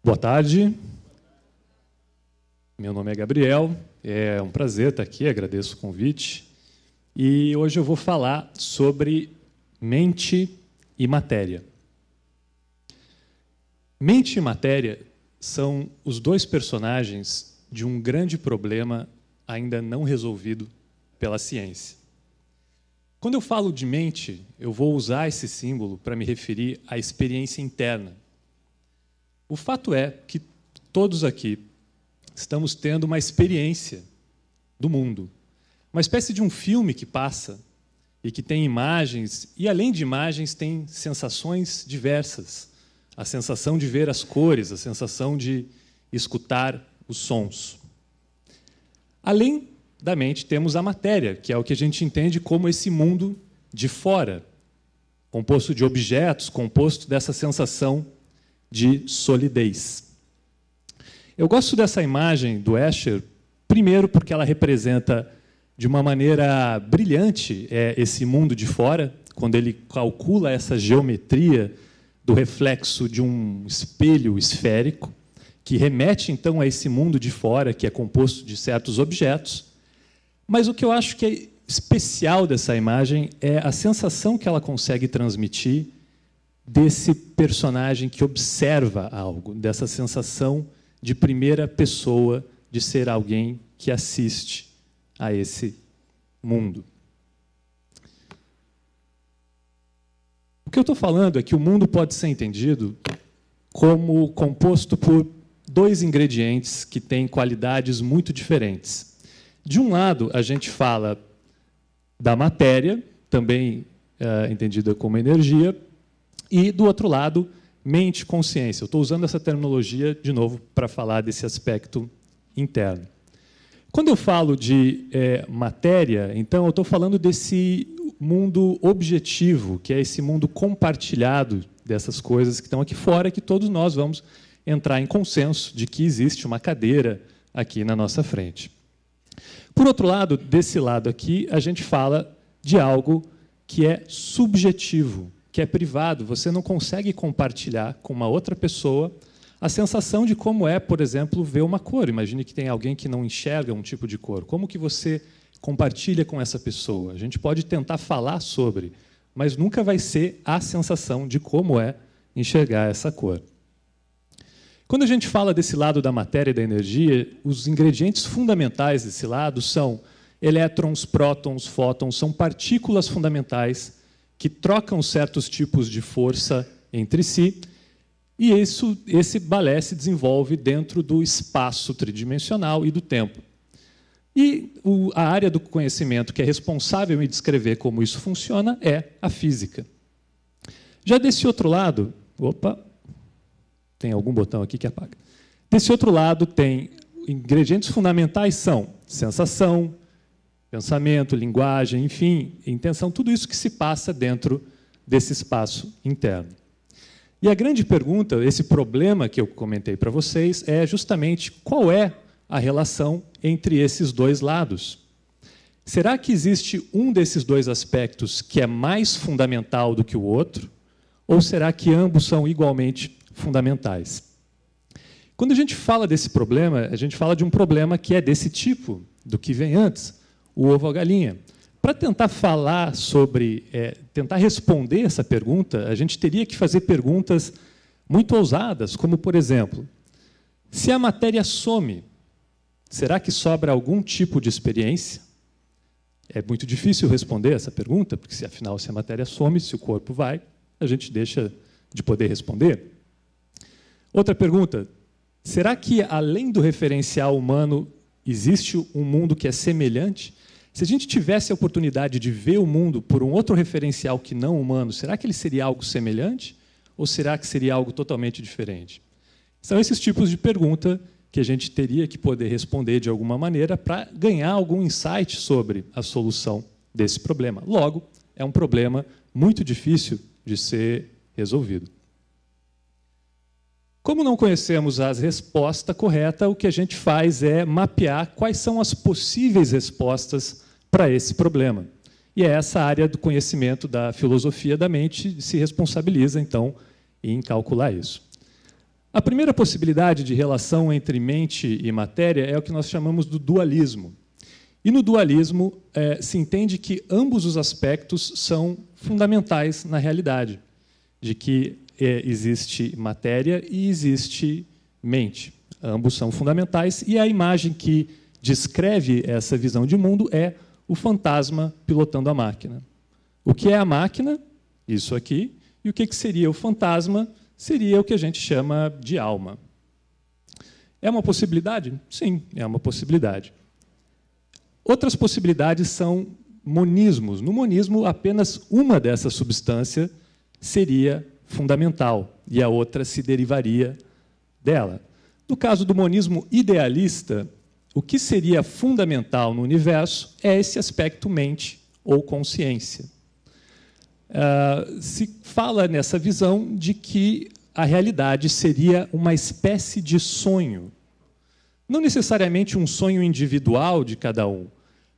Boa tarde, meu nome é Gabriel, é um prazer estar aqui, agradeço o convite. E hoje eu vou falar sobre mente e matéria. Mente e matéria são os dois personagens de um grande problema ainda não resolvido pela ciência. Quando eu falo de mente, eu vou usar esse símbolo para me referir à experiência interna. O fato é que todos aqui estamos tendo uma experiência do mundo, uma espécie de um filme que passa e que tem imagens, e além de imagens tem sensações diversas. A sensação de ver as cores, a sensação de escutar os sons. Além da mente, temos a matéria, que é o que a gente entende como esse mundo de fora, composto de objetos, composto dessa sensação de solidez. Eu gosto dessa imagem do Escher, primeiro porque ela representa de uma maneira brilhante esse mundo de fora, quando ele calcula essa geometria do reflexo de um espelho esférico, que remete, então, a esse mundo de fora, que é composto de certos objetos. Mas o que eu acho que é especial dessa imagem é a sensação que ela consegue transmitir desse personagem que observa algo, dessa sensação de primeira pessoa, de ser alguém que assiste a esse mundo. O que eu estou falando é que o mundo pode ser entendido como composto por dois ingredientes que têm qualidades muito diferentes. De um lado, a gente fala da matéria, também entendida como energia, e, do outro lado, mente e consciência. Eu estou usando essa terminologia, de novo, para falar desse aspecto interno. Quando eu falo de matéria, então, eu estou falando desse mundo objetivo, que é esse mundo compartilhado dessas coisas que estão aqui fora, que todos nós vamos entrar em consenso de que existe uma cadeira aqui na nossa frente. Por outro lado, desse lado aqui, a gente fala de algo que é subjetivo, que é privado. Você não consegue compartilhar com uma outra pessoa a sensação de como é, por exemplo, ver uma cor. Imagine que tem alguém que não enxerga um tipo de cor. Como que você compartilha com essa pessoa? A gente pode tentar falar sobre, mas nunca vai ser a sensação de como é enxergar essa cor. Quando a gente fala desse lado da matéria e da energia, os ingredientes fundamentais desse lado são elétrons, prótons, fótons, são partículas fundamentais que trocam certos tipos de força entre si, e esse balé se desenvolve dentro do espaço tridimensional e do tempo. E a área do conhecimento que é responsável em descrever como isso funciona é a física. Já desse outro lado, tem algum botão aqui que apaga. Desse outro lado tem ingredientes fundamentais são sensação, pensamento, linguagem, enfim, intenção, tudo isso que se passa dentro desse espaço interno. E a grande pergunta, esse problema que eu comentei para vocês, é justamente qual é a relação entre esses dois lados. Será que existe um desses dois aspectos que é mais fundamental do que o outro? Ou será que ambos são igualmente fundamentais? Quando a gente fala desse problema, a gente fala de um problema que é desse tipo, do que vem antes, o ovo ou a galinha. Para tentar falar sobre, tentar responder essa pergunta, a gente teria que fazer perguntas muito ousadas, como, por exemplo, se a matéria some, será que sobra algum tipo de experiência? É muito difícil responder essa pergunta, porque, afinal, se a matéria some, se o corpo vai, a gente deixa de poder responder. Outra pergunta, será que, além do referencial humano, existe um mundo que é semelhante? Se a gente tivesse a oportunidade de ver o mundo por um outro referencial que não humano, será que ele seria algo semelhante? Ou será que seria algo totalmente diferente? São esses tipos de pergunta que a gente teria que poder responder de alguma maneira para ganhar algum insight sobre a solução desse problema. Logo, é um problema muito difícil de ser resolvido. Como não conhecemos a resposta correta, o que a gente faz é mapear quais são as possíveis respostas para esse problema. E é essa área do conhecimento da filosofia da mente se responsabiliza, então, em calcular isso. A primeira possibilidade de relação entre mente e matéria é o que nós chamamos do dualismo. E no dualismo se entende que ambos os aspectos são fundamentais na realidade, de que existe matéria e existe mente. Ambos são fundamentais, e a imagem que descreve essa visão de mundo é o fantasma pilotando a máquina. O que é a máquina? Isso aqui. E o que seria o fantasma? Seria o que a gente chama de alma. É uma possibilidade? Sim, é uma possibilidade. Outras possibilidades são monismos. No monismo, apenas uma dessas substâncias seria fundamental e a outra se derivaria dela. No caso do monismo idealista, o que seria fundamental no universo é esse aspecto mente ou consciência. Se fala nessa visão de que a realidade seria uma espécie de sonho. Não necessariamente um sonho individual de cada um,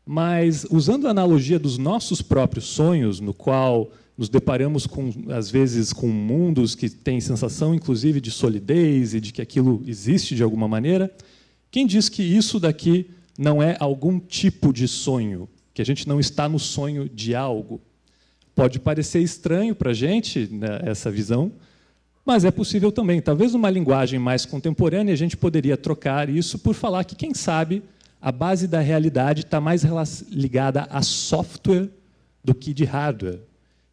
mas usando a analogia dos nossos próprios sonhos, no qual nos deparamos, às vezes, com mundos que têm sensação, inclusive, de solidez e de que aquilo existe de alguma maneira, quem diz que isso daqui não é algum tipo de sonho, que a gente não está no sonho de algo? Pode parecer estranho para a gente, né, essa visão, mas é possível também. Talvez numa linguagem mais contemporânea a gente poderia trocar isso por falar que, quem sabe, a base da realidade está mais ligada a software do que de hardware.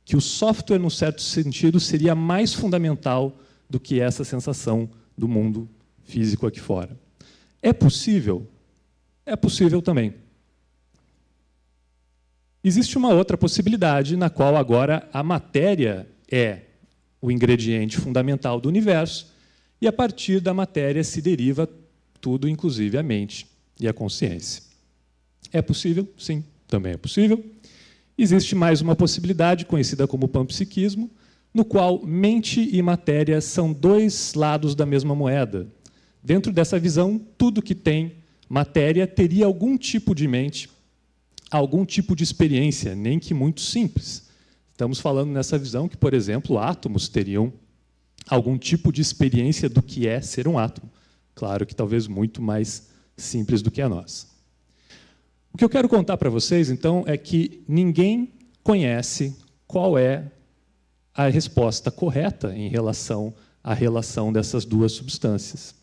Que o software, num certo sentido, seria mais fundamental do que essa sensação do mundo físico aqui fora. É possível? É possível também. Existe uma outra possibilidade, na qual agora a matéria é o ingrediente fundamental do universo, e a partir da matéria se deriva tudo, inclusive a mente e a consciência. É possível? Sim, também é possível. Existe mais uma possibilidade, conhecida como panpsiquismo, no qual mente e matéria são dois lados da mesma moeda. Dentro dessa visão, tudo que tem matéria teria algum tipo de mente, algum tipo de experiência, nem que muito simples. Estamos falando nessa visão que, por exemplo, átomos teriam algum tipo de experiência do que é ser um átomo. Claro que talvez muito mais simples do que a nossa. O que eu quero contar para vocês, então, é que ninguém conhece qual é a resposta correta em relação à relação dessas duas substâncias.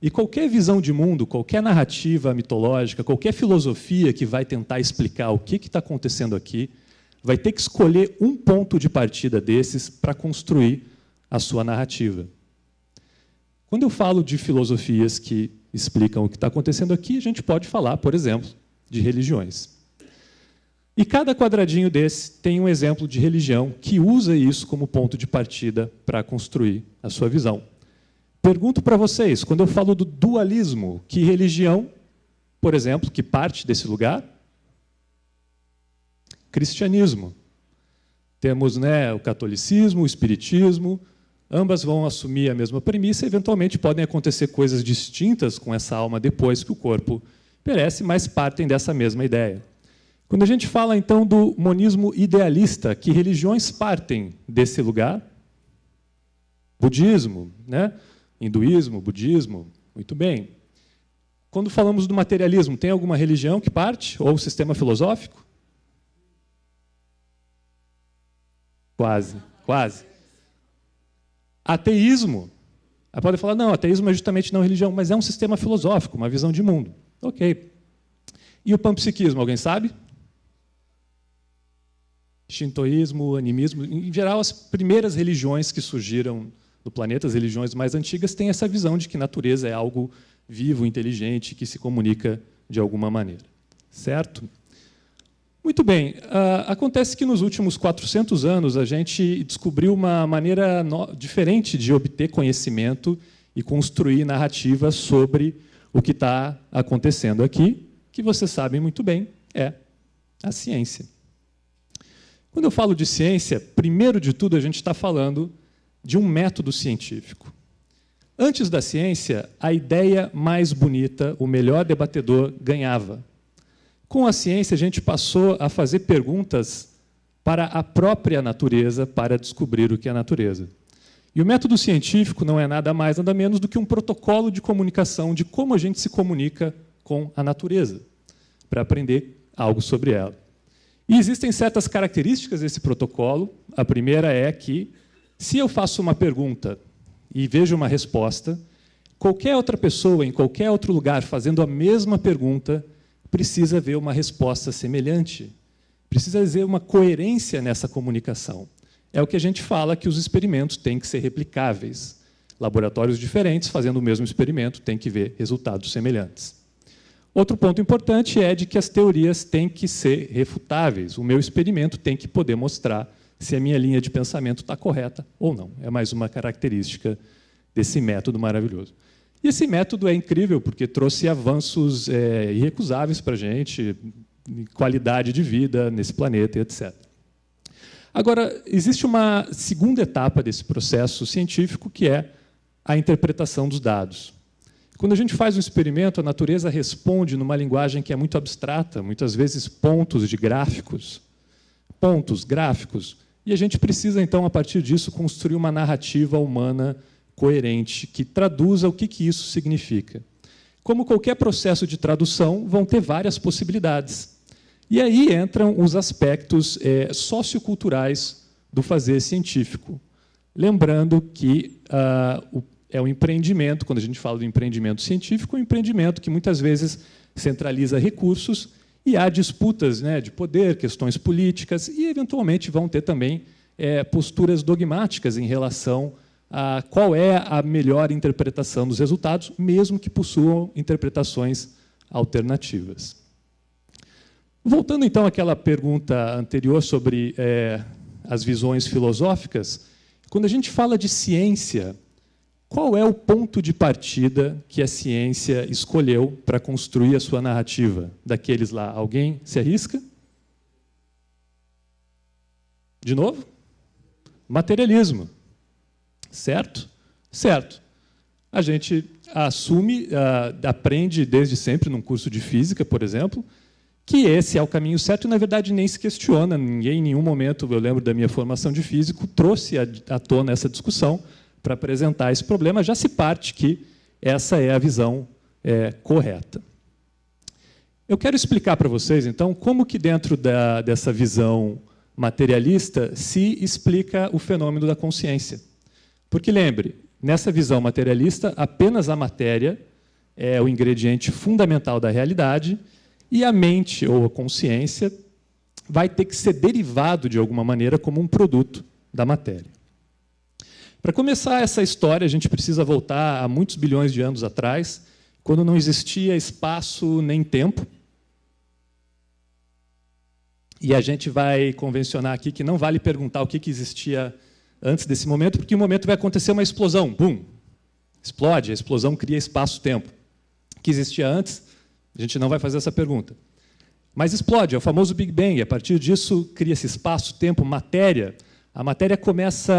E qualquer visão de mundo, qualquer narrativa mitológica, qualquer filosofia que vai tentar explicar o que está acontecendo aqui, vai ter que escolher um ponto de partida desses para construir a sua narrativa. Quando eu falo de filosofias que explicam o que está acontecendo aqui, a gente pode falar, por exemplo, de religiões. E cada quadradinho desse tem um exemplo de religião que usa isso como ponto de partida para construir a sua visão. Pergunto para vocês, quando eu falo do dualismo, que religião, por exemplo, que parte desse lugar? Cristianismo. Temos, né, o catolicismo, o espiritismo, ambas vão assumir a mesma premissa, e eventualmente podem acontecer coisas distintas com essa alma depois que o corpo perece, mas partem dessa mesma ideia. Quando a gente fala, então, do monismo idealista, que religiões partem desse lugar? Budismo, né? Hinduísmo, budismo, muito bem. Quando falamos do materialismo, tem alguma religião que parte? Ou sistema filosófico? Quase, quase. Ateísmo. Aí pode falar, não, ateísmo é justamente não religião, mas é um sistema filosófico, uma visão de mundo. Ok. E o panpsiquismo, alguém sabe? Shintoísmo, animismo, em geral, as primeiras religiões que surgiram no planeta, as religiões mais antigas, têm essa visão de que a natureza é algo vivo, inteligente, que se comunica de alguma maneira. Certo? Muito bem. Acontece que nos últimos 400 anos a gente descobriu uma maneira diferente de obter conhecimento e construir narrativas sobre o que está acontecendo aqui, que vocês sabem muito bem, é a ciência. Quando eu falo de ciência, primeiro de tudo a gente está falando de um método científico. Antes da ciência, a ideia mais bonita, o melhor debatedor, ganhava. Com a ciência, a gente passou a fazer perguntas para a própria natureza, para descobrir o que é a natureza. E o método científico não é nada mais, nada menos do que um protocolo de comunicação de como a gente se comunica com a natureza, para aprender algo sobre ela. E existem certas características desse protocolo. A primeira é que, se eu faço uma pergunta e vejo uma resposta, qualquer outra pessoa, em qualquer outro lugar, fazendo a mesma pergunta, precisa ver uma resposta semelhante. Precisa haver uma coerência nessa comunicação. É o que a gente fala que os experimentos têm que ser replicáveis. Laboratórios diferentes, fazendo o mesmo experimento, têm que ver resultados semelhantes. Outro ponto importante é de que as teorias têm que ser refutáveis. O meu experimento tem que poder mostrar se a minha linha de pensamento está correta ou não. É mais uma característica desse método maravilhoso. E esse método é incrível, porque trouxe avanços irrecusáveis para a gente, qualidade de vida nesse planeta, etc. Agora, existe uma segunda etapa desse processo científico, que é a interpretação dos dados. Quando a gente faz um experimento, a natureza responde numa linguagem que é muito abstrata, muitas vezes pontos de gráficos, e a gente precisa, então, a partir disso, construir uma narrativa humana coerente, que traduza o que isso significa. Como qualquer processo de tradução, vão ter várias possibilidades. E aí entram os aspectos socioculturais do fazer científico. Lembrando que é um empreendimento, quando a gente fala do empreendimento científico, é um empreendimento que muitas vezes centraliza recursos e há disputas, né, de poder, questões políticas, e eventualmente vão ter também posturas dogmáticas em relação a qual é a melhor interpretação dos resultados, mesmo que possuam interpretações alternativas. Voltando, então, àquela pergunta anterior sobre as visões filosóficas, quando a gente fala de ciência, qual é o ponto de partida que a ciência escolheu para construir a sua narrativa? Daqueles lá, alguém se arrisca? De novo? Materialismo. Certo? Certo. A gente assume, aprende desde sempre, num curso de física, por exemplo, que esse é o caminho certo e, na verdade, nem se questiona. Ninguém, em nenhum momento, eu lembro da minha formação de físico, trouxe à tona essa discussão para apresentar esse problema. Já se parte que essa é a visão correta. Eu quero explicar para vocês, então, como que dentro dessa visão materialista se explica o fenômeno da consciência. Porque, lembre, nessa visão materialista, apenas a matéria é o ingrediente fundamental da realidade e a mente, ou a consciência, vai ter que ser derivado, de alguma maneira, como um produto da matéria. Para começar essa história, a gente precisa voltar a muitos bilhões de anos atrás, quando não existia espaço nem tempo. E a gente vai convencionar aqui que não vale perguntar o que existia antes desse momento, porque no momento vai acontecer uma explosão. Bum! Explode, a explosão cria espaço-tempo. O que existia antes, a gente não vai fazer essa pergunta. Mas explode, é o famoso Big Bang. A partir disso, cria-se espaço, tempo, matéria. A matéria começa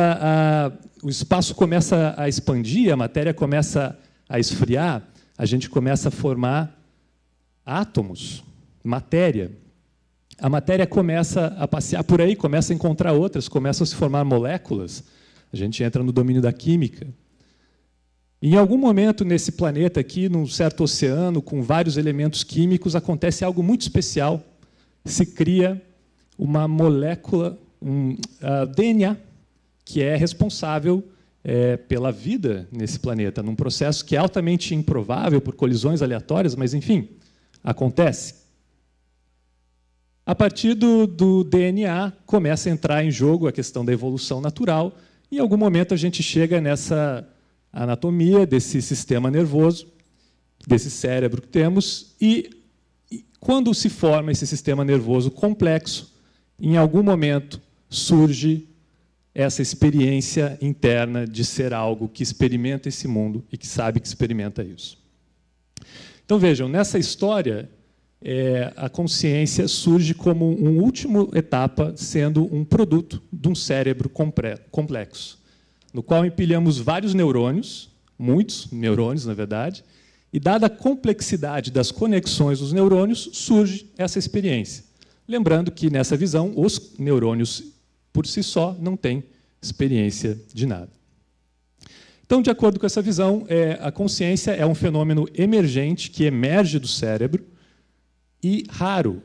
o espaço começa a expandir, a matéria começa a esfriar, a gente começa a formar átomos, matéria. A matéria começa a passear por aí, começa a encontrar outras, começam a se formar moléculas. A gente entra no domínio da química. Em algum momento nesse planeta aqui, num certo oceano, com vários elementos químicos, acontece algo muito especial. Se cria uma molécula, DNA, que é responsável pela vida nesse planeta, num processo que é altamente improvável por colisões aleatórias, mas, enfim, acontece. A partir do DNA, começa a entrar em jogo a questão da evolução natural, e em algum momento a gente chega nessa anatomia desse sistema nervoso, desse cérebro que temos, e quando se forma esse sistema nervoso complexo, em algum momento surge essa experiência interna de ser algo que experimenta esse mundo e que sabe que experimenta isso. Então, vejam, nessa história, a consciência surge como uma última etapa, sendo um produto de um cérebro complexo, no qual empilhamos vários neurônios, muitos neurônios, na verdade, e, dada a complexidade das conexões dos neurônios, surge essa experiência. Lembrando que, nessa visão, os neurônios, por si só, não têm experiência de nada. Então, de acordo com essa visão, a consciência é um fenômeno emergente que emerge do cérebro e raro.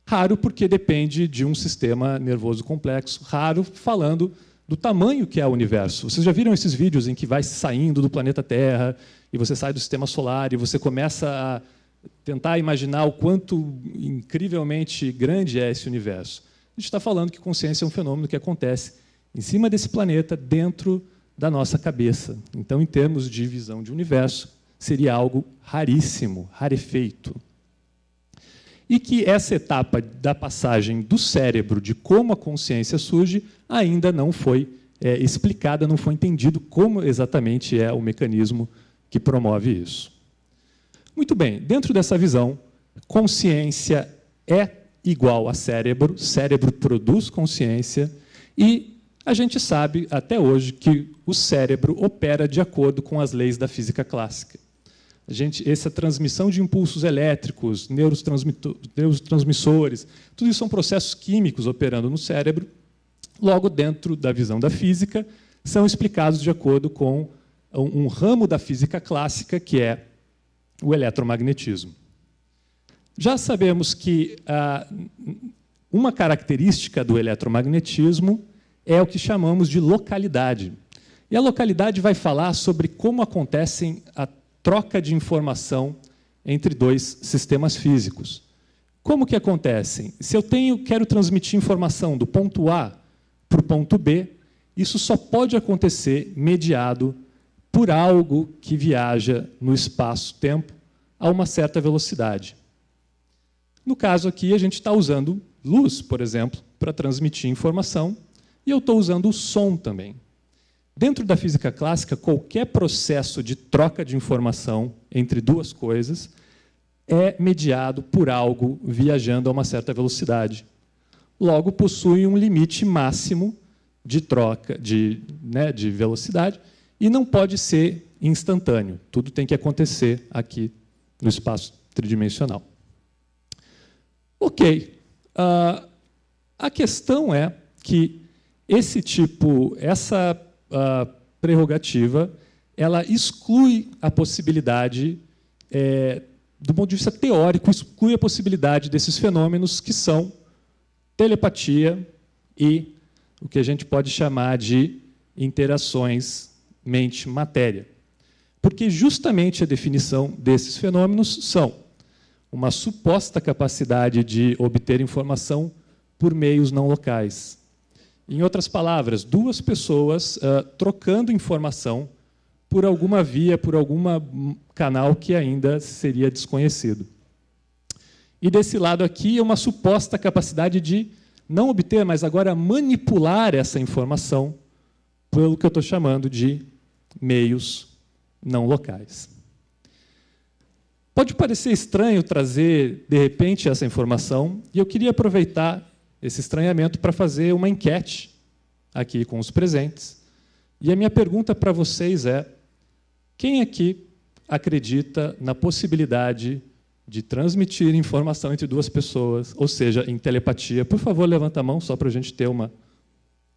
Raro porque depende de um sistema nervoso complexo. Raro falando do tamanho que é o universo. Vocês já viram esses vídeos em que vai saindo do planeta Terra e você sai do sistema solar e você começa a tentar imaginar o quanto incrivelmente grande é esse universo? A gente está falando que consciência é um fenômeno que acontece em cima desse planeta, dentro da nossa cabeça. Então, em termos de visão de universo, seria algo raríssimo, rarefeito. E que essa etapa da passagem do cérebro, de como a consciência surge, ainda não foi explicada, não foi entendido como exatamente é o mecanismo que promove isso. Muito bem, dentro dessa visão, consciência é igual a cérebro, cérebro produz consciência, e a gente sabe, até hoje, que o cérebro opera de acordo com as leis da física clássica. Essa transmissão de impulsos elétricos, neurotransmissores, tudo isso são processos químicos operando no cérebro. Logo, dentro da visão da física, são explicados de acordo com um ramo da física clássica, que é o eletromagnetismo. Já sabemos que uma característica do eletromagnetismo é o que chamamos de localidade. E a localidade vai falar sobre como acontecem a troca de informação entre dois sistemas físicos. Como que acontecem? Se eu quero transmitir informação do ponto A para o ponto B, isso só pode acontecer mediado por algo que viaja no espaço-tempo a uma certa velocidade. No caso aqui, a gente está usando luz, por exemplo, para transmitir informação, e eu estou usando o som também. Dentro da física clássica, qualquer processo de troca de informação entre duas coisas é mediado por algo viajando a uma certa velocidade. Logo, possui um limite máximo de troca de velocidade e não pode ser instantâneo. Tudo tem que acontecer aqui no espaço tridimensional. Ok. A questão é que essa prerrogativa, ela exclui a possibilidade, do ponto de vista teórico, exclui a possibilidade desses fenômenos que são telepatia e o que a gente pode chamar de interações mente-matéria. Porque justamente a definição desses fenômenos são uma suposta capacidade de obter informação por meios não locais. Em outras palavras, duas pessoas trocando informação por alguma via, por algum canal que ainda seria desconhecido. E desse lado aqui é uma suposta capacidade de não obter, mas agora manipular essa informação pelo que eu estou chamando de meios não locais. Pode parecer estranho trazer, de repente, essa informação, e eu queria aproveitar esse estranhamento para fazer uma enquete aqui com os presentes. E a minha pergunta para vocês é: quem aqui acredita na possibilidade de transmitir informação entre duas pessoas, ou seja, em telepatia? Por favor, levanta a mão, só para a gente ter uma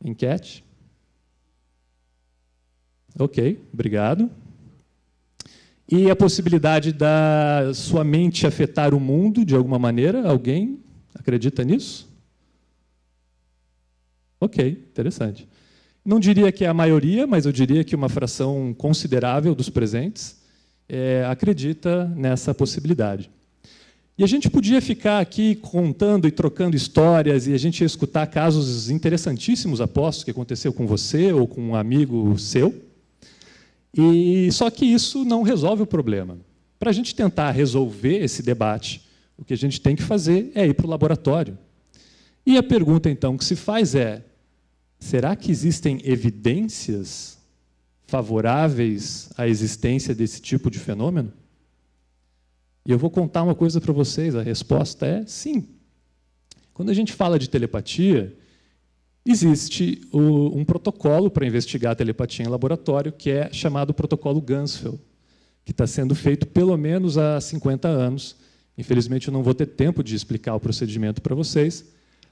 enquete. Ok, obrigado. E a possibilidade da sua mente afetar o mundo de alguma maneira? Alguém acredita nisso? Ok, interessante. Não diria que é a maioria, mas eu diria que uma fração considerável dos presentes acredita nessa possibilidade. E a gente podia ficar aqui contando e trocando histórias, e a gente ia escutar casos interessantíssimos, aposto, que aconteceu com você ou com um amigo seu. Só que isso não resolve o problema. Para a gente tentar resolver esse debate, o que a gente tem que fazer é ir para o laboratório. E a pergunta, então, que se faz é: será que existem evidências favoráveis à existência desse tipo de fenômeno? E eu vou contar uma coisa para vocês, a resposta é sim. Quando a gente fala de telepatia, existe um protocolo para investigar a telepatia em laboratório, que é chamado protocolo Ganzfeld, que está sendo feito pelo menos há 50 anos. Infelizmente, eu não vou ter tempo de explicar o procedimento para vocês,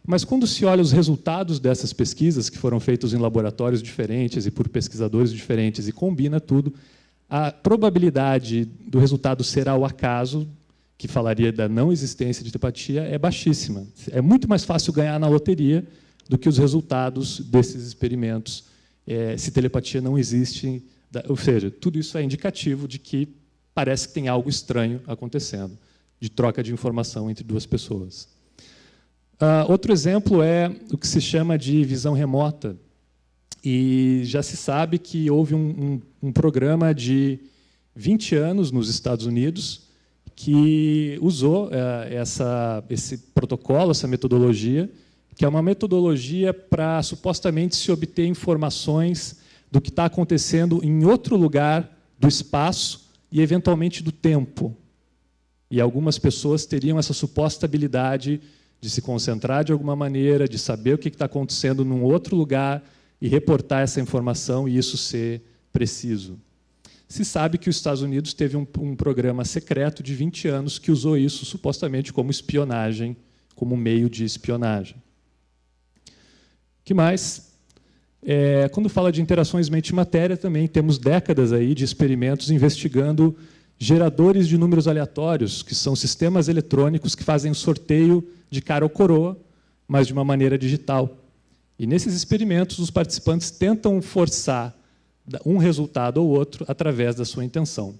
Mas, quando se olha os resultados dessas pesquisas, que foram feitos em laboratórios diferentes e por pesquisadores diferentes, e combina tudo, a probabilidade do resultado ser ao acaso, que falaria da não existência de telepatia, é baixíssima. É muito mais fácil ganhar na loteria do que os resultados desses experimentos, se telepatia não existe. Ou seja, tudo isso é indicativo de que parece que tem algo estranho acontecendo, de troca de informação entre duas pessoas. Outro exemplo é o que se chama de visão remota. E já se sabe que houve um programa de 20 anos nos Estados Unidos que usou esse protocolo, essa metodologia, que é uma metodologia para supostamente se obter informações do que está acontecendo em outro lugar do espaço e, eventualmente, do tempo. E algumas pessoas teriam essa suposta habilidade de se concentrar de alguma maneira, de saber o que está acontecendo num outro lugar e reportar essa informação e isso ser preciso. Se sabe que os Estados Unidos teve um programa secreto de 20 anos que usou isso supostamente como espionagem, como meio de espionagem. O que mais? Quando fala de interações mente-matéria, também temos décadas aí de experimentos investigando geradores de números aleatórios, que são sistemas eletrônicos que fazem o sorteio de cara ou coroa, mas de uma maneira digital. E, nesses experimentos, os participantes tentam forçar um resultado ou outro através da sua intenção.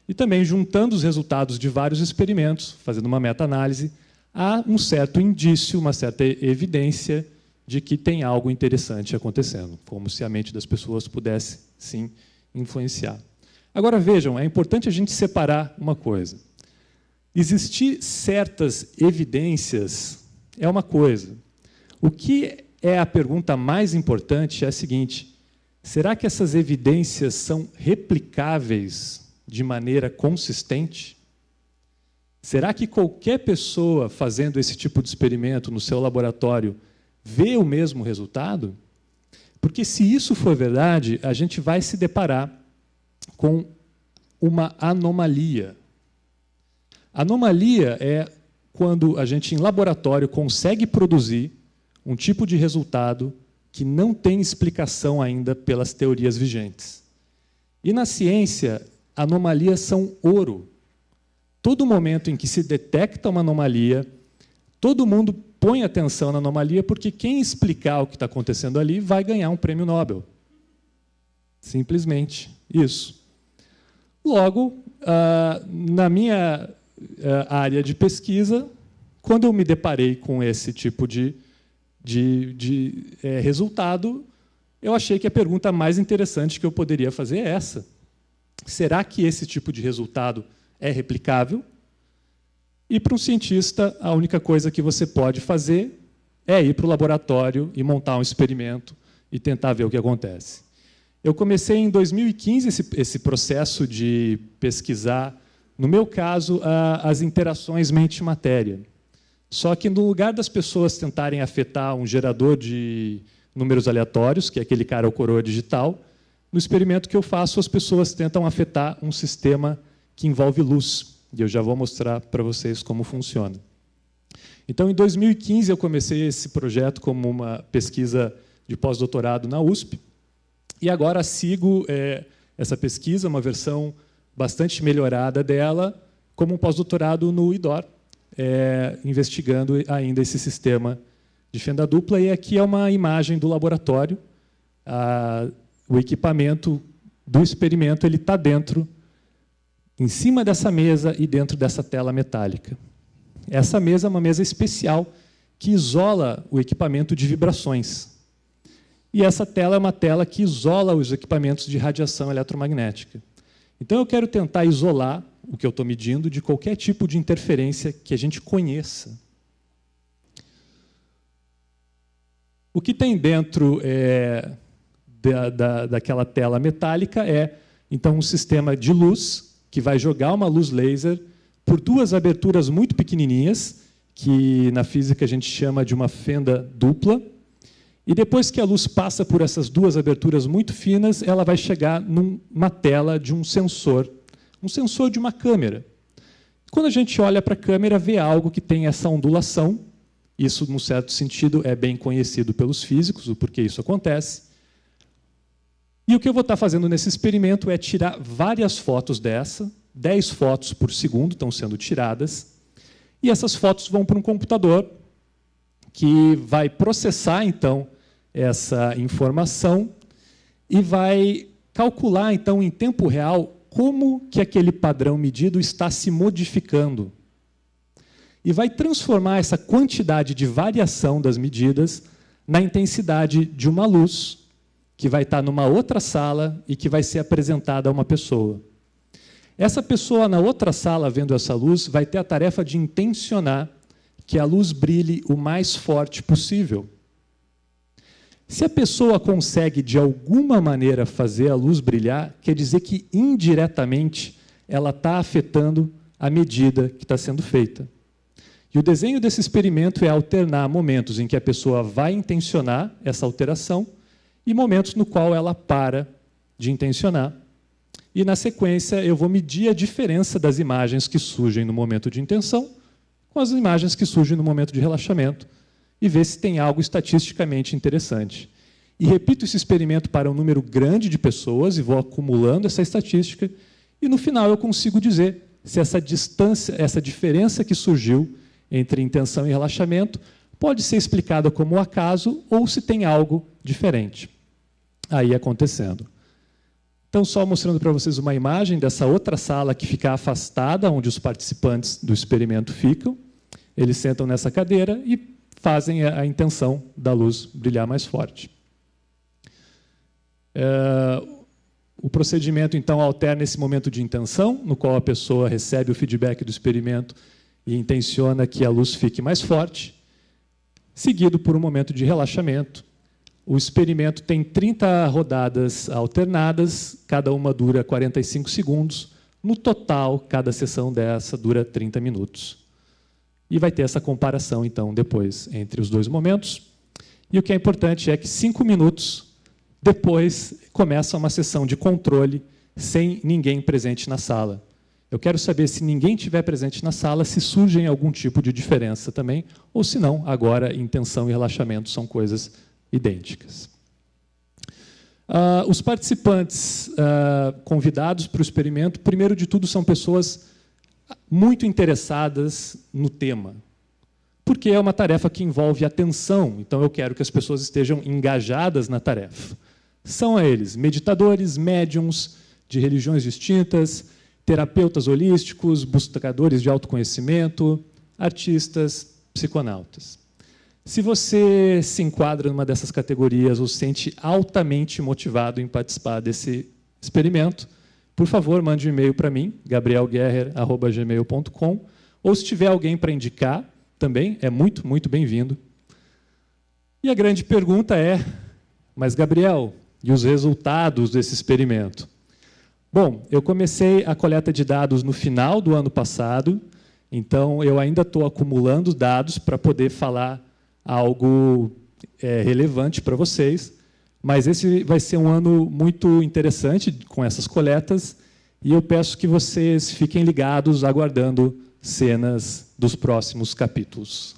E também, juntando os resultados de vários experimentos, fazendo uma meta-análise, há um certo indício, uma certa evidência de que tem algo interessante acontecendo, como se a mente das pessoas pudesse, sim, influenciar. Agora, vejam, é importante a gente separar uma coisa. Existir certas evidências é uma coisa. O que é a pergunta mais importante é a seguinte: será que essas evidências são replicáveis de maneira consistente? Será que qualquer pessoa fazendo esse tipo de experimento no seu laboratório vê o mesmo resultado? Porque, se isso for verdade, a gente vai se deparar com uma anomalia. Anomalia é quando a gente, em laboratório, consegue produzir um tipo de resultado que não tem explicação ainda pelas teorias vigentes. E, na ciência, anomalias são ouro. Todo momento em que se detecta uma anomalia, todo mundo põe atenção na anomalia, porque quem explicar o que está acontecendo ali vai ganhar um prêmio Nobel. Simplesmente isso. Logo, na minha área de pesquisa, quando eu me deparei com esse tipo de resultado, eu achei que a pergunta mais interessante que eu poderia fazer é essa: será que esse tipo de resultado é replicável? E, para um cientista, a única coisa que você pode fazer é ir para o laboratório e montar um experimento e tentar ver o que acontece. Eu comecei em 2015 esse processo de pesquisar, no meu caso, as interações mente-matéria. Só que, no lugar das pessoas tentarem afetar um gerador de números aleatórios, que é aquele cara ou coroa digital, no experimento que eu faço, as pessoas tentam afetar um sistema que envolve luz. E eu já vou mostrar para vocês como funciona. Então, em 2015, eu comecei esse projeto como uma pesquisa de pós-doutorado na USP, e agora sigo essa pesquisa, uma versão bastante melhorada dela, como um pós-doutorado no IDOR, investigando ainda esse sistema de fenda dupla. E aqui é uma imagem do laboratório. O equipamento do experimento está dentro, em cima dessa mesa e dentro dessa tela metálica. Essa mesa é uma mesa especial que isola o equipamento de vibrações. E essa tela é uma tela que isola os equipamentos de radiação eletromagnética. Então, eu quero tentar isolar o que eu estou medindo de qualquer tipo de interferência que a gente conheça. O que tem dentro daquela tela metálica é, então, um sistema de luz que vai jogar uma luz laser por duas aberturas muito pequenininhas, que na física a gente chama de uma fenda dupla. E depois que a luz passa por essas duas aberturas muito finas, ela vai chegar numa tela de um sensor de uma câmera. Quando a gente olha para a câmera, vê algo que tem essa ondulação, Isso, num certo sentido, é bem conhecido pelos físicos, o porquê isso acontece. E o que eu vou estar fazendo nesse experimento é tirar várias fotos dessa, 10 fotos por segundo estão sendo tiradas, e essas fotos vão para um computador que vai processar, então, essa informação e vai calcular, então, em tempo real, como que aquele padrão medido está se modificando. E vai transformar essa quantidade de variação das medidas na intensidade de uma luz, que vai estar numa outra sala e que vai ser apresentada a uma pessoa. Essa pessoa, na outra sala, vendo essa luz, vai ter a tarefa de intencionar que a luz brilhe o mais forte possível. Se a pessoa consegue, de alguma maneira, fazer a luz brilhar, quer dizer que, indiretamente, ela está afetando a medida que está sendo feita. E o desenho desse experimento é alternar momentos em que a pessoa vai intencionar essa alteração e momentos no qual ela para de intencionar. E, na sequência, eu vou medir a diferença das imagens que surgem no momento de intenção com as imagens que surgem no momento de relaxamento e ver se tem algo estatisticamente interessante. E repito esse experimento para um número grande de pessoas e vou acumulando essa estatística e, no final, eu consigo dizer se essa distância, essa diferença que surgiu entre intenção e relaxamento pode ser explicada como acaso ou se tem algo diferente aí acontecendo. Então, só mostrando para vocês uma imagem dessa outra sala que fica afastada, onde os participantes do experimento ficam. Eles sentam nessa cadeira e fazem a intenção da luz brilhar mais forte. O procedimento, então, alterna esse momento de intenção, no qual a pessoa recebe o feedback do experimento e intenciona que a luz fique mais forte, seguido por um momento de relaxamento. O experimento tem 30 rodadas alternadas, cada uma dura 45 segundos. No total, cada sessão dessa dura 30 minutos. E vai ter essa comparação, então, depois, entre os dois momentos. E o que é importante é que 5 minutos depois começa uma sessão de controle sem ninguém presente na sala. Eu quero saber, se ninguém estiver presente na sala, se surge algum tipo de diferença também, ou se não, agora intenção e relaxamento são coisas idênticas. Os participantes convidados para o experimento, primeiro de tudo, são pessoas muito interessadas no tema, porque é uma tarefa que envolve atenção, então eu quero que as pessoas estejam engajadas na tarefa. São eles meditadores, médiums de religiões distintas, terapeutas holísticos, buscadores de autoconhecimento, artistas, psiconautas. Se você se enquadra numa dessas categorias ou se sente altamente motivado em participar desse experimento, por favor, mande um e-mail para mim, gabrielguerrer@gmail.com, ou se tiver alguém para indicar, também é muito, muito bem-vindo. E a grande pergunta é, mas, Gabriel, e os resultados desse experimento? Bom, eu comecei a coleta de dados no final do ano passado, então eu ainda estou acumulando dados para poder falar algo relevante para vocês, mas esse vai ser um ano muito interessante com essas coletas e eu peço que vocês fiquem ligados, aguardando cenas dos próximos capítulos.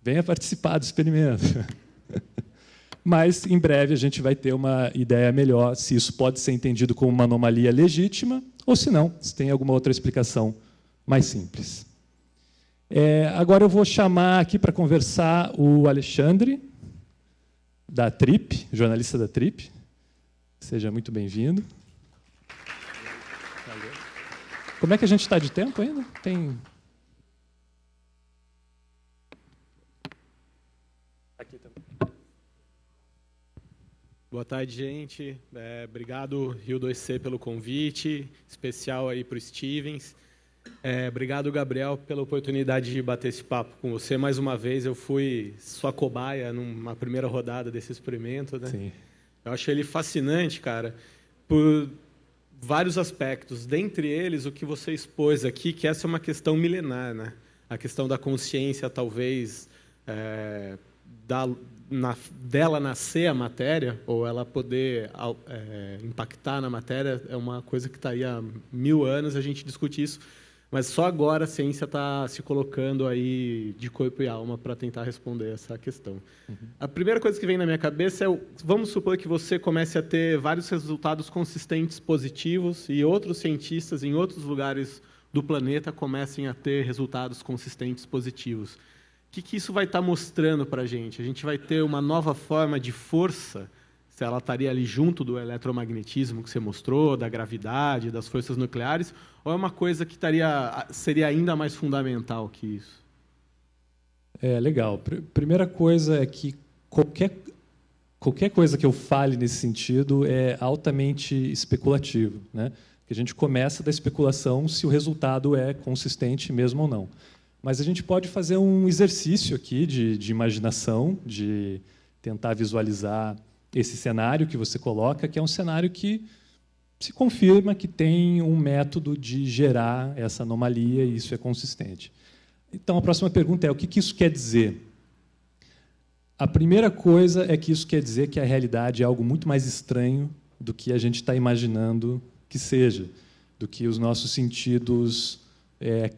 Venha participar do experimento. Mas, em breve, a gente vai ter uma ideia melhor se isso pode ser entendido como uma anomalia legítima ou, se não, se tem alguma outra explicação mais simples. Agora eu vou chamar aqui para conversar o Alexandre, da Trip, jornalista da Trip. Seja muito bem-vindo. Como é que a gente está de tempo ainda? Tem... Aqui também. Boa tarde, gente. Obrigado, Rio 2C, pelo convite, especial aí para o Stevens. Obrigado, Gabriel, pela oportunidade de bater esse papo com você. Mais uma vez, eu fui sua cobaia numa primeira rodada desse experimento, né? Sim. Eu achei ele fascinante, cara, por vários aspectos. Dentre eles, o que você expôs aqui, que essa é uma questão milenar, né? A questão da consciência, talvez, dela nascer a matéria, ou ela poder impactar na matéria, é uma coisa que está aí há 1000 anos, a gente discute isso. Mas só agora a ciência está se colocando aí de corpo e alma para tentar responder essa questão. A primeira coisa que vem na minha cabeça é, vamos supor que você comece a ter vários resultados consistentes positivos e outros cientistas em outros lugares do planeta comecem a ter resultados consistentes positivos. O que isso vai estar mostrando para a gente? A gente vai ter uma nova forma de força, se ela estaria ali junto do eletromagnetismo que você mostrou, da gravidade, das forças nucleares, ou é uma coisa que seria ainda mais fundamental que isso? Legal. Primeira coisa é que qualquer coisa que eu fale nesse sentido é altamente especulativo, né? Que a gente começa da especulação se o resultado é consistente mesmo ou não. Mas a gente pode fazer um exercício aqui de imaginação, de tentar visualizar esse cenário que você coloca, que é um cenário que se confirma que tem um método de gerar essa anomalia e isso é consistente. Então, a próxima pergunta é: o que isso quer dizer? A primeira coisa é que isso quer dizer que a realidade é algo muito mais estranho do que a gente está imaginando que seja, do que os nossos sentidos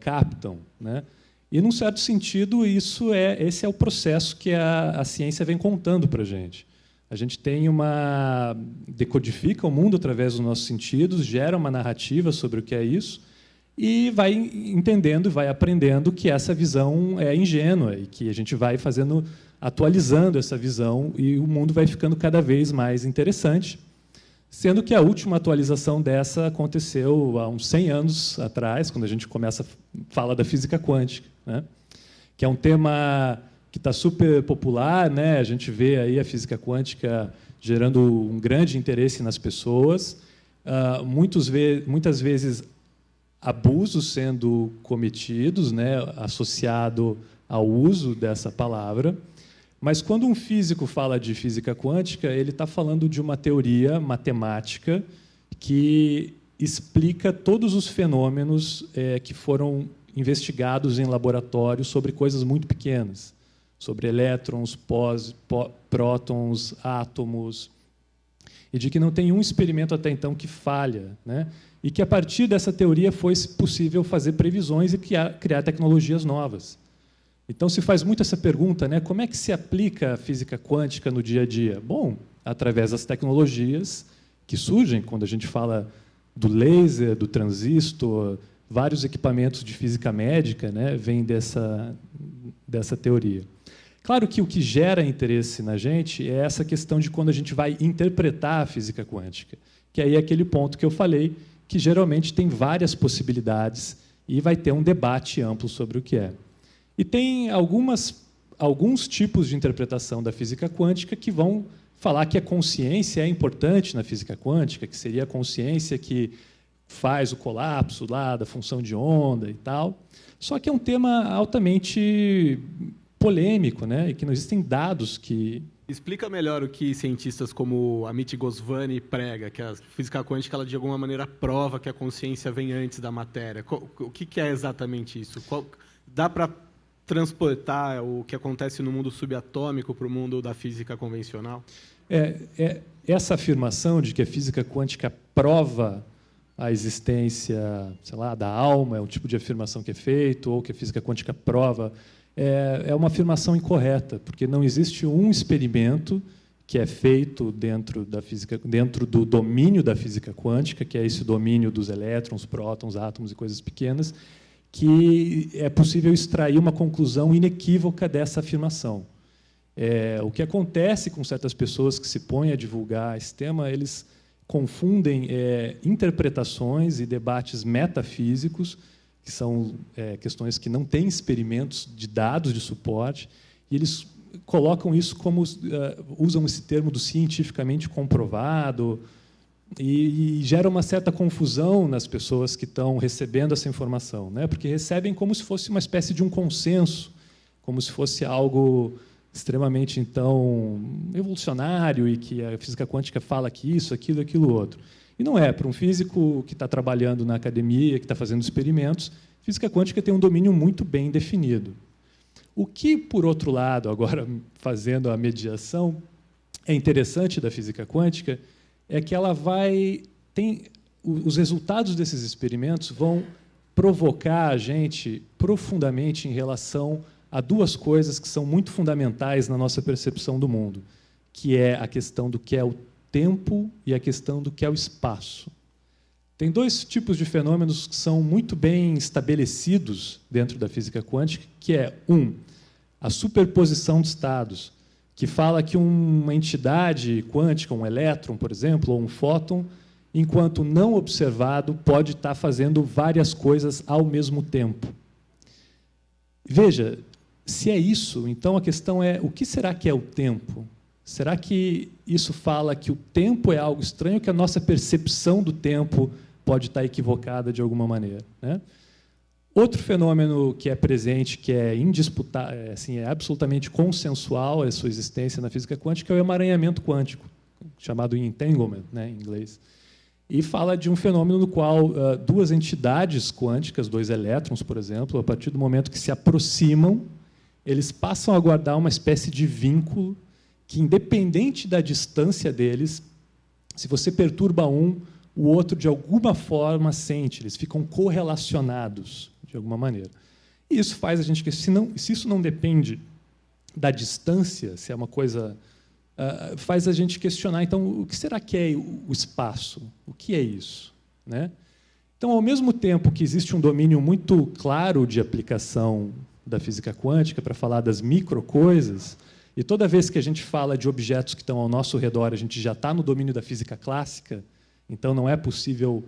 captam, né? E, num certo sentido, esse é o processo que a ciência vem contando para a gente. A gente decodifica o mundo através dos nossos sentidos, gera uma narrativa sobre o que é isso e vai entendendo, vai aprendendo que essa visão é ingênua e que a gente vai atualizando essa visão e o mundo vai ficando cada vez mais interessante, sendo que a última atualização dessa aconteceu há uns 100 anos atrás, quando a gente fala da física quântica, né? Que é um tema que está super popular, né? A gente vê aí a física quântica gerando um grande interesse nas pessoas, muitas vezes abusos sendo cometidos, né? Associado ao uso dessa palavra. Mas quando um físico fala de física quântica, ele está falando de uma teoria matemática que explica todos os fenômenos que foram investigados em laboratório sobre coisas muito pequenas, sobre elétrons, prótons, átomos, e de que não tem um experimento até então que falha, né? E que, a partir dessa teoria, foi possível fazer previsões e criar tecnologias novas. Então, se faz muito essa pergunta, né? Como é que se aplica a física quântica no dia a dia? Bom, através das tecnologias que surgem quando a gente fala do laser, do transistor, vários equipamentos de física médica, né, vêm dessa teoria. Claro que o que gera interesse na gente é essa questão de quando a gente vai interpretar a física quântica, que aí é aquele ponto que eu falei, que geralmente tem várias possibilidades e vai ter um debate amplo sobre o que é. E tem alguns tipos de interpretação da física quântica que vão falar que a consciência é importante na física quântica, que seria a consciência que faz o colapso lá da função de onda e tal. Só que é um tema altamente polêmico, né? E que não existem dados que... Explica melhor o que cientistas como Amit Goswami prega, que a física quântica, ela, de alguma maneira, prova que a consciência vem antes da matéria. O que é exatamente isso? Dá para transportar o que acontece no mundo subatômico para o mundo da física convencional? Essa afirmação de que a física quântica prova a existência, sei lá, da alma, é um tipo de afirmação que é feito, ou que a física quântica prova, é uma afirmação incorreta, porque não existe um experimento que é feito dentro do domínio da física quântica, que é esse domínio dos elétrons, prótons, átomos e coisas pequenas, que é possível extrair uma conclusão inequívoca dessa afirmação. O que acontece com certas pessoas que se põem a divulgar esse tema, eles confundem interpretações e debates metafísicos, que são questões que não têm experimentos de dados de suporte, e eles colocam isso como... usam esse termo do cientificamente comprovado, e gera uma certa confusão nas pessoas que estão recebendo essa informação, né? Porque recebem como se fosse uma espécie de um consenso, como se fosse algo extremamente, então, evolucionário e que a física quântica fala que isso, aquilo, aquilo outro. E não é. Para um físico que está trabalhando na academia, que está fazendo experimentos, física quântica tem um domínio muito bem definido. O que, por outro lado, agora fazendo a mediação, é interessante da física quântica é que ela os resultados desses experimentos vão provocar a gente profundamente em relação a duas coisas que são muito fundamentais na nossa percepção do mundo, que é a questão do que é o tempo e a questão do que é o espaço. Tem dois tipos de fenômenos que são muito bem estabelecidos dentro da física quântica, que é, a superposição de estados, que fala que uma entidade quântica, um elétron, por exemplo, ou um fóton, enquanto não observado, pode estar fazendo várias coisas ao mesmo tempo. Veja, se é isso, então a questão é, o que será que é o tempo? Será que isso fala que o tempo é algo estranho, que a nossa percepção do tempo pode estar equivocada de alguma maneira, né? Outro fenômeno que é presente, que é indisputável, assim, é absolutamente consensual a sua existência na física quântica, é o emaranhamento quântico, chamado entanglement, né, em inglês. E fala de um fenômeno no qual duas entidades quânticas, dois elétrons, por exemplo, a partir do momento que se aproximam, eles passam a guardar uma espécie de vínculo que, independente da distância deles, se você perturba um, o outro, de alguma forma, sente. Eles ficam correlacionados, de alguma maneira. E isso faz a gente... Se isso não depende da distância, se é uma coisa... faz a gente questionar, então, o que será que é o espaço? O que é isso, né? Então, ao mesmo tempo que existe um domínio muito claro de aplicação da física quântica para falar das microcoisas, e toda vez que a gente fala de objetos que estão ao nosso redor, a gente já está no domínio da física clássica, então não é possível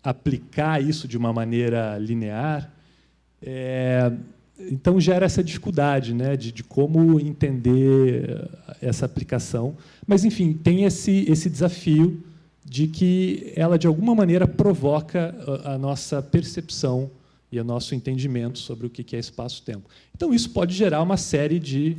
aplicar isso de uma maneira linear. Então gera essa dificuldade, né, de como entender essa aplicação. Mas, enfim, tem esse desafio de que ela, de alguma maneira, provoca a nossa percepção e o nosso entendimento sobre o que é espaço-tempo. Então, isso pode gerar uma série de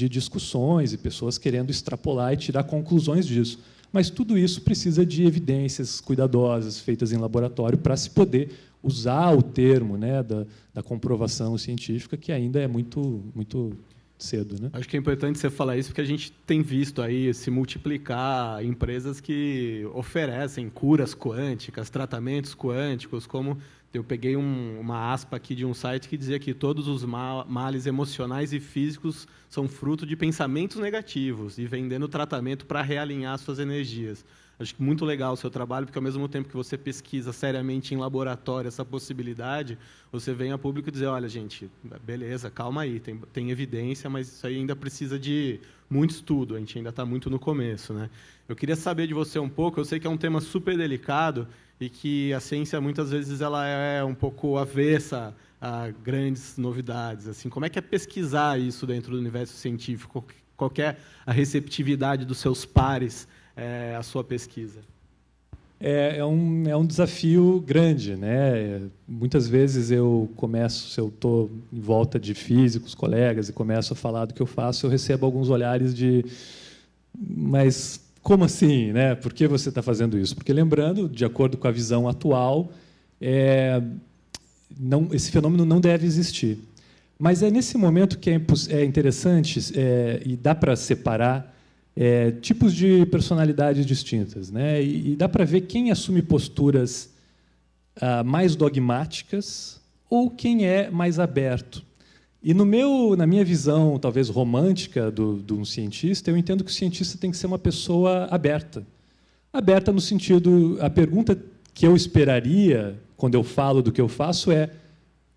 discussões e pessoas querendo extrapolar e tirar conclusões disso. Mas tudo isso precisa de evidências cuidadosas, feitas em laboratório, para se poder usar o termo, né, da comprovação científica, que ainda é muito, muito cedo, né? Acho que é importante você falar isso, porque a gente tem visto aí se multiplicar empresas que oferecem curas quânticas, tratamentos quânticos, como eu peguei uma aspa aqui de um site que dizia que todos os males emocionais e físicos são fruto de pensamentos negativos e vendendo tratamento para realinhar suas energias. Acho que muito legal o seu trabalho, porque, ao mesmo tempo que você pesquisa seriamente em laboratório essa possibilidade, você vem a público dizer, olha, gente, beleza, calma aí, tem evidência, mas isso aí ainda precisa de muito estudo, a gente ainda está muito no começo, né? Eu queria saber de você um pouco, eu sei que é um tema super delicado e que a ciência, muitas vezes, ela é um pouco avessa a grandes novidades. Assim, como é que é pesquisar isso dentro do universo científico? Qual que é a receptividade dos seus pares à sua pesquisa? É um desafio grande, né? Muitas vezes se eu estou em volta de físicos, colegas, e começo a falar do que eu faço, eu recebo alguns olhares de... Mas como assim, né? Por que você está fazendo isso? Porque, lembrando, de acordo com a visão atual, esse fenômeno não deve existir. Mas é nesse momento que é interessante e dá para separar tipos de personalidades distintas, né? E dá para ver quem assume posturas mais dogmáticas ou quem é mais aberto. E na minha visão, talvez romântica de um cientista, eu entendo que o cientista tem que ser uma pessoa aberta. Aberta no sentido, a pergunta que eu esperaria quando eu falo do que eu faço é: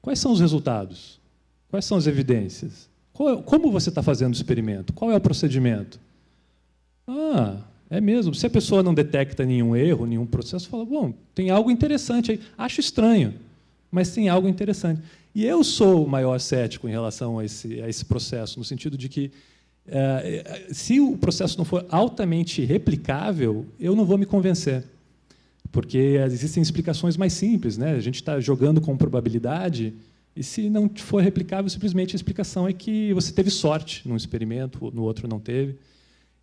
quais são os resultados? Quais são as evidências? Como você está fazendo o experimento? Qual é o procedimento? É mesmo. Se a pessoa não detecta nenhum erro, nenhum processo, fala, bom, tem algo interessante aí. Acho estranho, mas tem algo interessante. E eu sou o maior cético em relação a esse processo, no sentido de que, se o processo não for altamente replicável, eu não vou me convencer. Porque existem explicações mais simples, né? A gente está jogando com probabilidade, e se não for replicável, simplesmente a explicação é que você teve sorte num experimento, no outro não teve.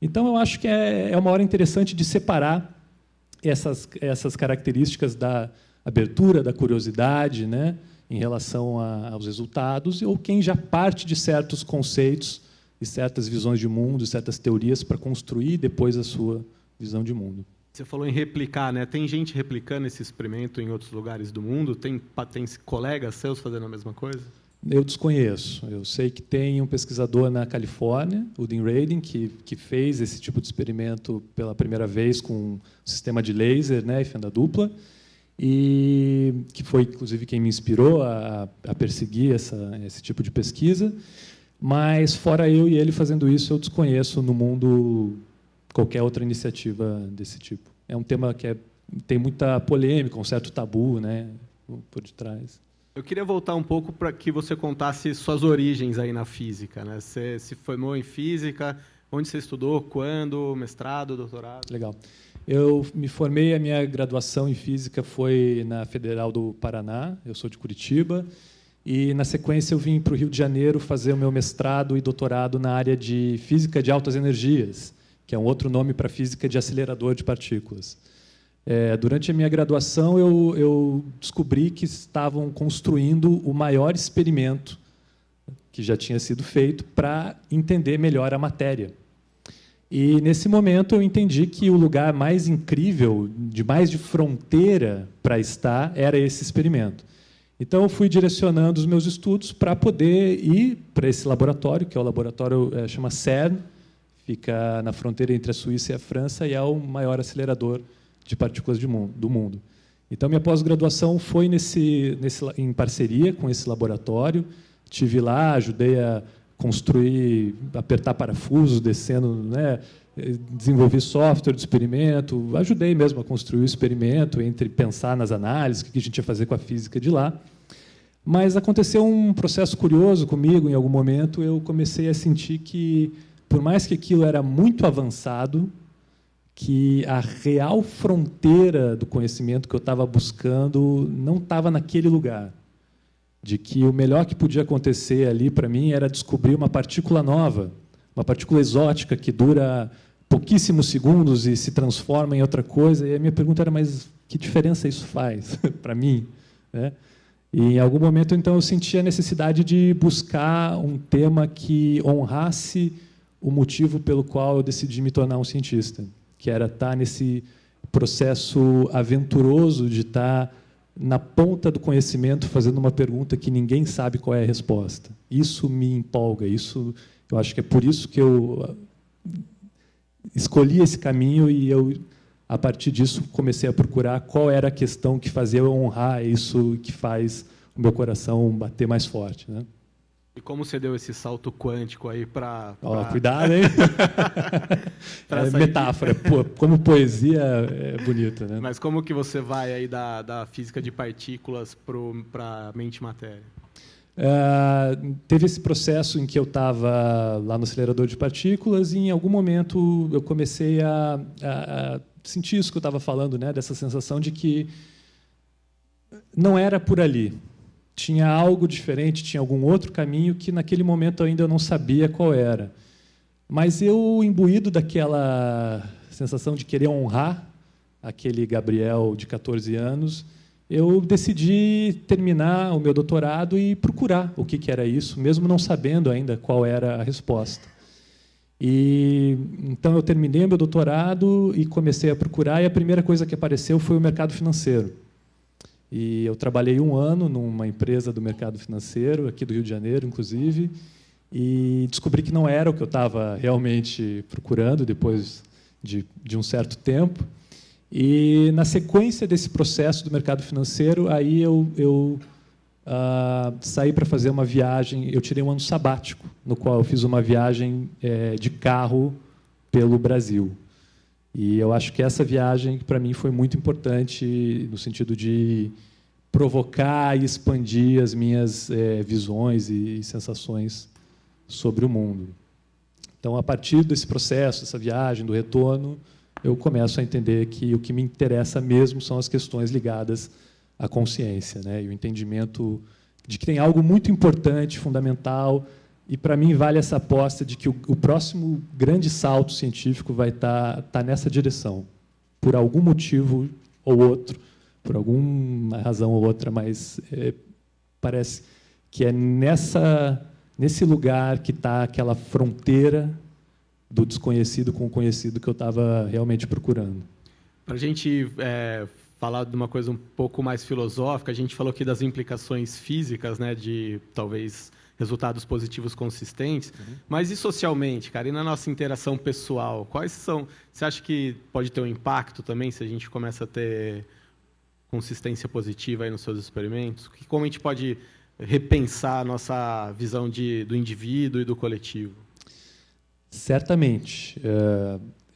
Então, eu acho que é uma hora interessante de separar essas características da abertura, da curiosidade, né, em relação aos resultados, ou quem já parte de certos conceitos e certas visões de mundo, certas teorias para construir depois a sua visão de mundo. Você falou em replicar, né? Tem gente replicando esse experimento em outros lugares do mundo? Tem colegas seus fazendo a mesma coisa? Eu desconheço. Eu sei que tem um pesquisador na Califórnia, o Dean Radin, que fez esse tipo de experimento pela primeira vez com um sistema de laser, né, e fenda dupla, e que foi, inclusive, quem me inspirou a perseguir esse tipo de pesquisa. Mas, fora eu e ele fazendo isso, eu desconheço no mundo qualquer outra iniciativa desse tipo. É um tema que tem muita polêmica, um certo tabu, né, por detrás. Eu queria voltar um pouco para que você contasse suas origens aí na física, né? Você se formou em física, onde você estudou, quando, mestrado, doutorado? Legal. Eu me formei, a minha graduação em física foi na Federal do Paraná, eu sou de Curitiba, e, na sequência, eu vim para o Rio de Janeiro fazer o meu mestrado e doutorado na área de física de altas energias, que é um outro nome para física de acelerador de partículas. Durante a minha graduação, eu descobri que estavam construindo o maior experimento que já tinha sido feito para entender melhor a matéria. E, nesse momento, eu entendi que o lugar mais incrível, mais de fronteira para estar, era esse experimento. Então, eu fui direcionando os meus estudos para poder ir para esse laboratório, que é o laboratório chama CERN, fica na fronteira entre a Suíça e a França, e é o maior acelerador de partículas do mundo. Então, minha pós-graduação foi em parceria com esse laboratório. Estive lá, ajudei a construir, apertar parafusos, descendo, né, desenvolvi software de experimento, ajudei mesmo a construir o experimento, entre pensar nas análises, o que a gente ia fazer com a física de lá. Mas aconteceu um processo curioso comigo. Em algum momento, eu comecei a sentir que, por mais que aquilo era muito avançado, que a real fronteira do conhecimento que eu estava buscando não estava naquele lugar. De que o melhor que podia acontecer ali, para mim, era descobrir uma partícula nova, uma partícula exótica que dura pouquíssimos segundos e se transforma em outra coisa. E a minha pergunta era, mas que diferença isso faz para mim, né? E, em algum momento, então, eu senti a necessidade de buscar um tema que honrasse o motivo pelo qual eu decidi me tornar um cientista, que era estar nesse processo aventuroso de estar na ponta do conhecimento, fazendo uma pergunta que ninguém sabe qual é a resposta. Isso me empolga, eu acho que é por isso que eu escolhi esse caminho e eu, a partir disso, comecei a procurar qual era a questão que fazia eu honrar isso, que faz o meu coração bater mais forte, né? E como você deu esse salto quântico aí para... Cuidado, hein? Metáfora. Como poesia é bonita, né? Mas como que você vai aí da física de partículas para a mente e matéria? Teve esse processo em que eu estava lá no acelerador de partículas e, em algum momento, eu comecei a sentir isso que eu estava falando, né? Dessa sensação de que não era por ali. Tinha algo diferente, tinha algum outro caminho que, naquele momento, ainda eu não sabia qual era. Mas eu, imbuído daquela sensação de querer honrar aquele Gabriel de 14 anos, eu decidi terminar o meu doutorado e procurar o que era isso, mesmo não sabendo ainda qual era a resposta. Então, eu terminei o meu doutorado e comecei a procurar, e a primeira coisa que apareceu foi o mercado financeiro. E eu trabalhei 1 ano numa empresa do mercado financeiro, aqui do Rio de Janeiro, inclusive, e descobri que não era o que eu estava realmente procurando, depois de um certo tempo. E, na sequência desse processo do mercado financeiro, aí eu saí para fazer uma viagem. Eu tirei um ano sabático, no qual eu fiz uma viagem de carro pelo Brasil. E eu acho que essa viagem, para mim, foi muito importante no sentido de provocar e expandir as minhas visões e sensações sobre o mundo. Então, a partir desse processo, dessa viagem, do retorno, eu começo a entender que o que me interessa mesmo são as questões ligadas à consciência, né? E o entendimento de que tem algo muito importante, fundamental. E, para mim, vale essa aposta de que o próximo grande salto científico vai estar nessa direção, por algum motivo ou outro, por alguma razão ou outra, mas parece que é nesse lugar que está aquela fronteira do desconhecido com o conhecido que eu estava realmente procurando. Para a gente falar de uma coisa um pouco mais filosófica, a gente falou aqui das implicações físicas, né, de talvez resultados positivos consistentes, mas e socialmente, cara, e na nossa interação pessoal, quais são? Você acha que pode ter um impacto também se a gente começa a ter consistência positiva aí nos seus experimentos? Como a gente pode repensar a nossa visão do indivíduo e do coletivo? Certamente.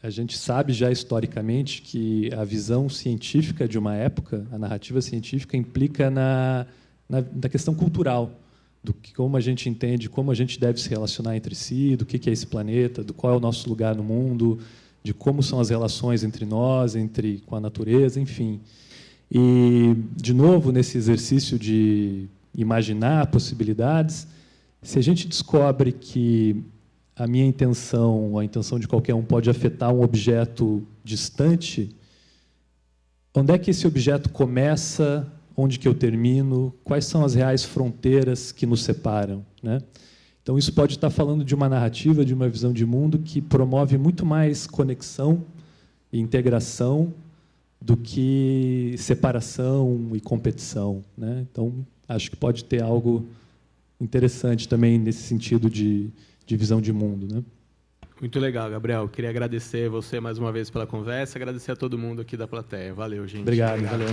A gente sabe já historicamente que a visão científica de uma época, a narrativa científica, implica na questão cultural, do que, como a gente entende, como a gente deve se relacionar entre si, do que é esse planeta, do qual é o nosso lugar no mundo, de como são as relações entre nós, com a natureza, enfim. E, de novo, nesse exercício de imaginar possibilidades, se a gente descobre que a minha intenção, ou a intenção de qualquer um, pode afetar um objeto distante, onde é que esse objeto começa, onde que eu termino, quais são as reais fronteiras que nos separam, né? Então, isso pode estar falando de uma narrativa, de uma visão de mundo que promove muito mais conexão e integração do que separação e competição, né? Então, acho que pode ter algo interessante também nesse sentido de visão de mundo, né? Muito legal, Gabriel. Queria agradecer você mais uma vez pela conversa, agradecer a todo mundo aqui da plateia. Valeu, gente. Obrigado. Valeu.